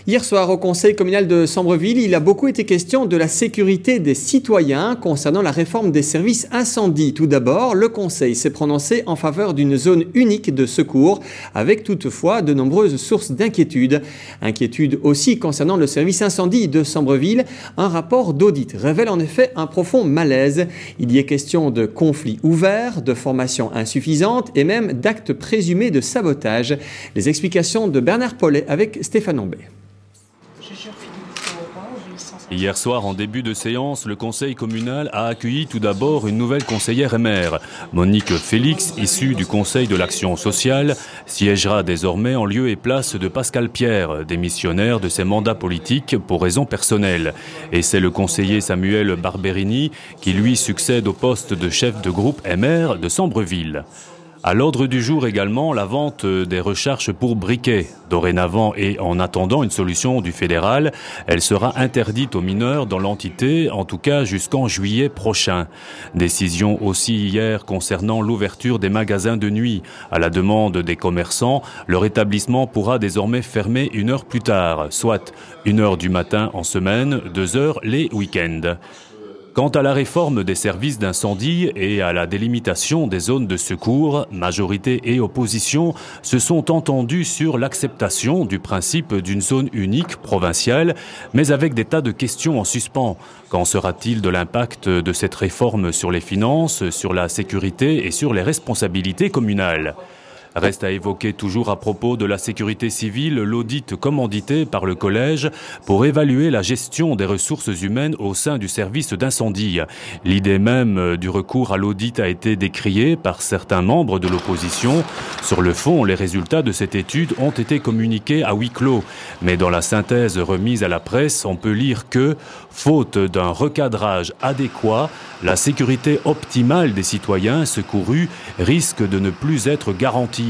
Hier soir, au conseil communal de Sambreville, il a beaucoup été question de la sécurité des citoyens concernant la réforme des services incendie. Tout d'abord, le conseil s'est prononcé en faveur d'une zone unique de secours, avec toutefois de nombreuses sources d'inquiétude. Inquiétude aussi concernant le service incendie de Sambreville. Un rapport d'audit révèle en effet un profond malaise. Il y est question de conflits ouverts, de formations insuffisantes et même d'actes présumés de sabotage. Les explications de Bernard Paulet avec Stéphane Ambé. Hier soir, en début de séance, le conseil communal a accueilli tout d'abord une nouvelle conseillère émère. Monique Félix, issue du conseil de l'action sociale, siégera désormais en lieu et place de Pascal Pierre, démissionnaire de ses mandats politiques pour raisons personnelles. Et c'est le conseiller Samuel Barberini qui lui succède au poste de chef de groupe émère de Sambreville. À l'ordre du jour également, la vente des recharges pour briquets. Dorénavant et en attendant une solution du fédéral, elle sera interdite aux mineurs dans l'entité, en tout cas jusqu'en juillet prochain. Décision aussi hier concernant l'ouverture des magasins de nuit. À la demande des commerçants, leur établissement pourra désormais fermer 1 heure plus tard, soit 1 heure du matin en semaine, 2 heures les week-ends. Quant à la réforme des services d'incendie et à la délimitation des zones de secours, majorité et opposition se sont entendus sur l'acceptation du principe d'une zone unique provinciale, mais avec des tas de questions en suspens. Qu'en sera-t-il de l'impact de cette réforme sur les finances, sur la sécurité et sur les responsabilités communales ? Reste à évoquer toujours à propos de la sécurité civile l'audit commandité par le collège pour évaluer la gestion des ressources humaines au sein du service d'incendie. L'idée même du recours à l'audit a été décriée par certains membres de l'opposition. Sur le fond, les résultats de cette étude ont été communiqués à huis clos. Mais dans la synthèse remise à la presse, on peut lire que, faute d'un recadrage adéquat, la sécurité optimale des citoyens secourus risque de ne plus être garantie.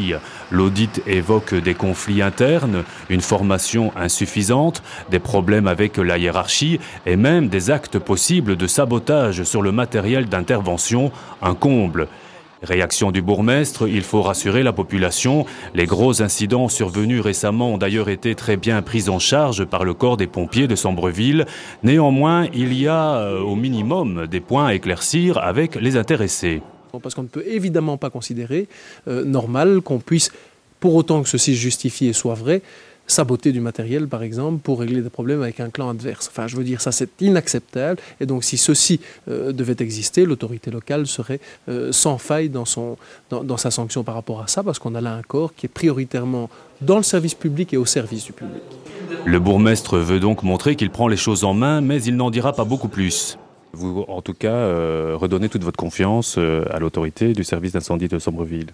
L'audit évoque des conflits internes, une formation insuffisante, des problèmes avec la hiérarchie et même des actes possibles de sabotage sur le matériel d'intervention, un comble. Réaction du bourgmestre, il faut rassurer la population. Les gros incidents survenus récemment ont d'ailleurs été très bien pris en charge par le corps des pompiers de Sambreville. Néanmoins, il y a au minimum des points à éclaircir avec les intéressés. Parce qu'on ne peut évidemment pas considérer normal qu'on puisse, pour autant que ceci se justifie et soit vrai, saboter du matériel, par exemple, pour régler des problèmes avec un clan adverse. Enfin, je veux dire, ça c'est inacceptable. Et donc, si ceci devait exister, l'autorité locale serait sans faille dans sa sanction par rapport à ça, parce qu'on a là un corps qui est prioritairement dans le service public et au service du public. Le bourgmestre veut donc montrer qu'il prend les choses en main, mais il n'en dira pas beaucoup plus. Vous, en tout cas, redonnez toute votre confiance à l'autorité du service d'incendie de Sambreville.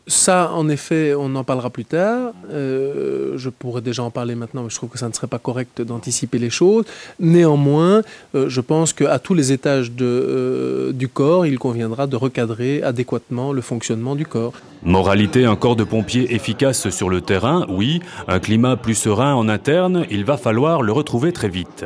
Ça, en effet, on en parlera plus tard. Je pourrais déjà en parler maintenant, mais je trouve que ça ne serait pas correct d'anticiper les choses. Néanmoins, je pense qu'à tous les étages du corps, il conviendra de recadrer adéquatement le fonctionnement du corps. Moralité, un corps de pompiers efficace sur le terrain, oui. Un climat plus serein en interne, il va falloir le retrouver très vite.